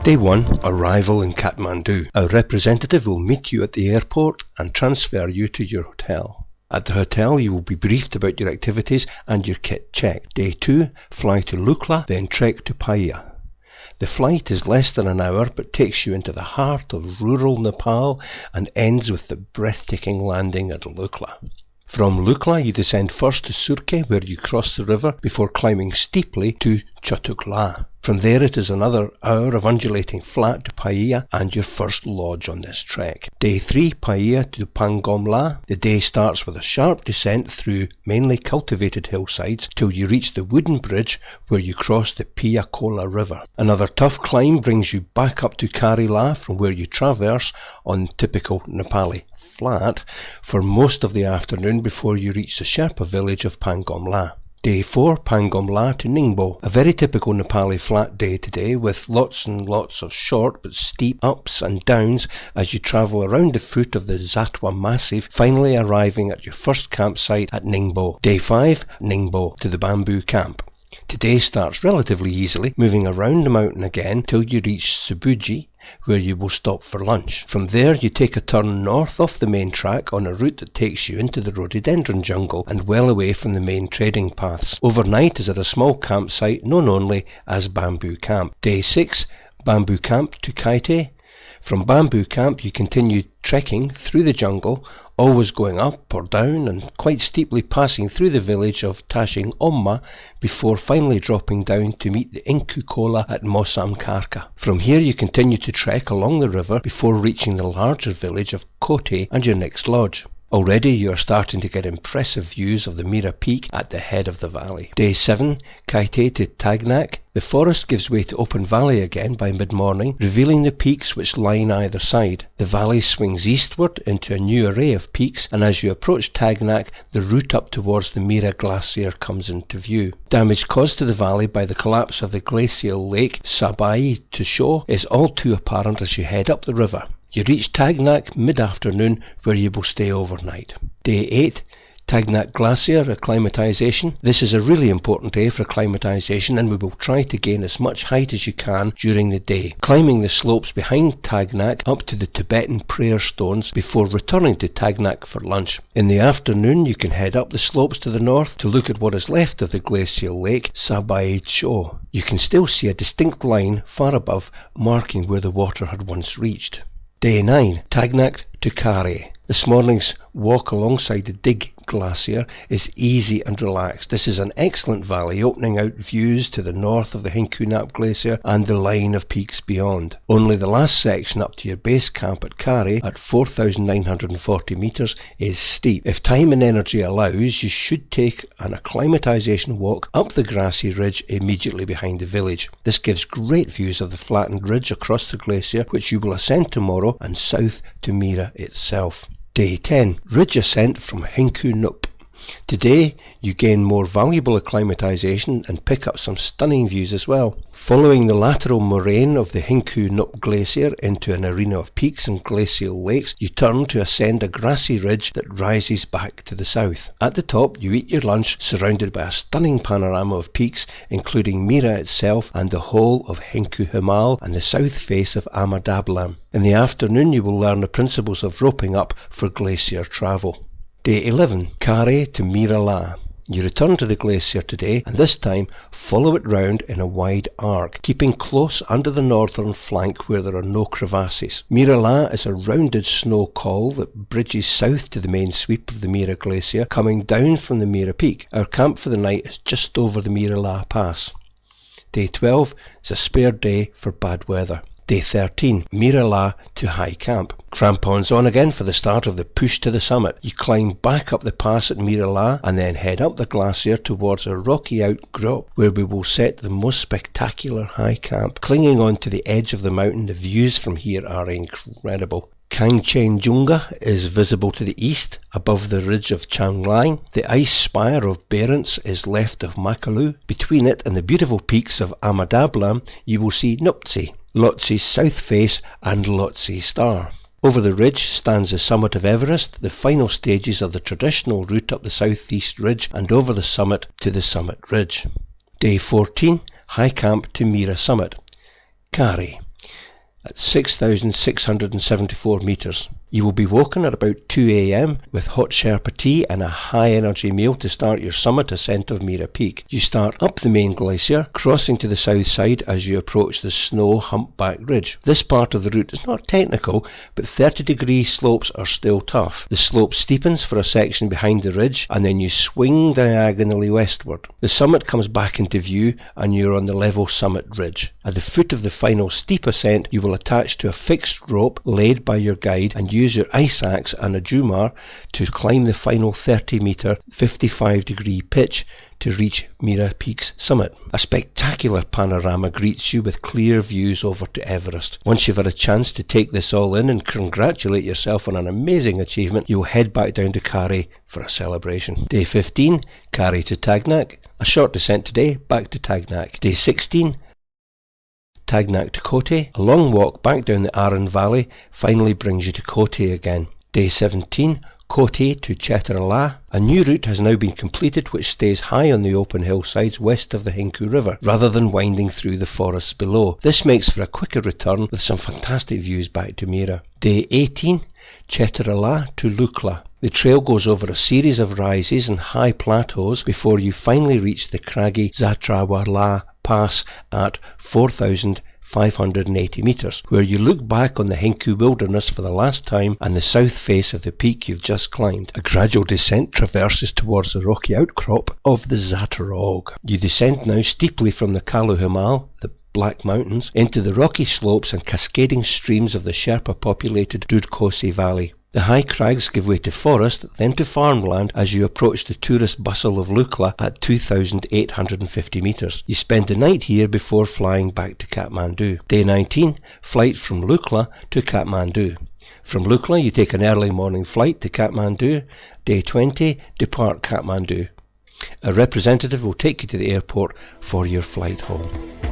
Day 1, arrival in Katmandu. A representative will meet you at the airport and transfer you to your hotel. At the hotel you will be briefed about your activities and your kit checked. Day 2, fly to Lukla, then trek to Paia. The flight is less than an hour but takes you into the heart of rural Nepal and ends with the breathtaking landing at Lukla. From Lukla you descend first to Surke, where you cross the river before climbing steeply to Chatter. From there it is another hour of undulating flat to Paia and your first lodge on this trek. Day 3, Paia to Pangomla. The day starts with a sharp descent through mainly cultivated hillsides till you reach the wooden bridge where you cross the Piakola River. Another tough climb brings you back up to Kerry, from where you traverse on typical Nepali flat for most of the afternoon before you reach the Sherpa village of Pangomla. Day 4, Pangomla to Ningbo. A very typical Nepali flat day today, with lots and lots of short but steep ups and downs as you travel around the foot of the Zatwa Massif, finally arriving at your first campsite at Ningbo. Day 5, Ningbo to the bamboo camp. Today starts relatively easily, moving around the mountain again till you reach Subuji, where you will stop for lunch. From there you take a turn north off the main track on a route that takes you into the rhododendron jungle and well away from the main trading paths. Overnight is at a small campsite known only as Bamboo Camp. Day 6, Bamboo Camp to Kaite. From Bamboo Camp you continue trekking through the jungle, always going up or down and quite steeply passing through the village of Tashing Omma before finally dropping down to meet the Inku Kola at Mosam Karka. From here you continue to trek along the river before reaching the larger village of Courti and your next lodge. Already you are starting to get impressive views of the Mera peak at the head of the valley. Day 7, Kaite to Knack. The forest gives way to open valley again by mid-morning, revealing the peaks which line either side. The valley swings eastward into a new array of peaks, and as you approach Knack, the route up towards the Mera Glacier comes into view. Damage caused to the valley by the collapse of the glacial lake Sabai to Sho is all too apparent as you head up the river. You reach Knack mid-afternoon, where you will stay overnight. Day 8, Knack Glassier Acclimatization. This is a really important day for acclimatization, and we will try to gain as much height as you can during the day, climbing the slopes behind Knack up to the Tibetan prayer stones before returning to Knack for lunch. In the afternoon you can head up the slopes to the north to look at what is left of the glacial lake Sabai Cho. You can still see a distinct line far above marking where the water had once reached. Day 9, Knack to Kerry. This morning's walk alongside the Dig Glacier is easy and relaxed. This is an excellent valley opening out views to the north of the Hinkunap Glacier and the line of peaks beyond. Only the last section up to your base camp at Kerry at 4,940 metres is steep. If time and energy allows, you should take an acclimatization walk up the grassy ridge immediately behind the village. This gives great views of the flattened ridge across the glacier, which you will ascend tomorrow, and south to Mera itself. Day 10, Ridge Ascent from Hinku Nup. Today you gain more valuable acclimatization and pick up some stunning views as well. Following the lateral moraine of the Hinku Nup Glacier into an arena of peaks and glacial lakes, you turn to ascend a grassy ridge that rises back to the south. At the top you eat your lunch surrounded by a stunning panorama of peaks, including Mera itself and the whole of Hinku Himal and the south face of Amadablam. In the afternoon you will learn the principles of roping up for glacier travel. Day 11, Kerry to Mera. You return to the glacier today, and this time follow it round in a wide arc, keeping close under the northern flank where there are no crevasses. Mera is a rounded snow col that bridges south to the main sweep of the Mera Glacier, coming down from the Mera Peak. Our camp for the night is just over the Mera Pass. Day 12 is a spare day for bad weather. Day 13, Mera to High Camp. Crampons on again for the start of the push to the summit. You climb back up the pass at Mera and then head up the glacier towards a rocky outcrop where we will set the most spectacular high camp. Clinging on to the edge of the mountain, the views from here are incredible. Kangchenjunga is visible to the east above the ridge of Changlang. The ice spire of Barents is left of Makalu. Between it and the beautiful peaks of Amadablam you will see Nuptse, Lhotse's south face and Lhotse Star. Over the ridge stands the summit of Everest, the final stages of the traditional route up the southeast ridge and over the summit to the summit ridge. Day 14, High Camp to Mera Summit. Kerry. at 6,674 metres. You will be woken at about 2 a.m. with hot Sherpa tea and a high energy meal to start your summit ascent of Mera Peak. You start up the main glacier, crossing to the south side as you approach the snow humpback ridge. This part of the route is not technical, but 30-degree slopes are still tough. The slope steepens for a section behind the ridge, and then you swing diagonally westward. The summit comes back into view, and you're on the level summit ridge. At the foot of the final steep ascent, you will attach to a fixed rope laid by your guide and use your ice axe and a jumar to climb the final 30-metre 55-degree pitch to reach Mera Peak's summit. A spectacular panorama greets you with clear views over to Everest. Once you've had a chance to take this all in and congratulate yourself on an amazing achievement, you'll head back down to Kerry for a celebration. Day 15, Kerry to Knack. A short descent today, back to Knack. Day 16, Knack to Courti. A long walk back down the Aran Valley finally brings you to Courti again. Day 17, Courti to Chatter Allah. A new route has now been completed which stays high on the open hillsides west of the Hinku River, rather than winding through the forests below. This makes for a quicker return with some fantastic views back to Mera. Day 18, Chatter Allah-Lukla. The trail goes over a series of rises and high plateaus before you finally reach the craggy Chatter Pass at 4,580 metres, where you look back on the Hinku wilderness for the last time and the south face of the peak you've just climbed. A gradual descent traverses towards the rocky outcrop of the Zatarog. You descend now steeply from the Kalu Himal, the Black Mountains, into the rocky slopes and cascading streams of the Sherpa-populated Dudkosi Valley. The high crags give way to forest, then to farmland as you approach the tourist bustle of Lukla at 2,850 metres. You spend the night here before flying back to Katmandu. Day 19, flight from Lukla to Katmandu. From Lukla you take an early morning flight to Katmandu. Day 20, depart Katmandu. A representative will take you to the airport for your flight home.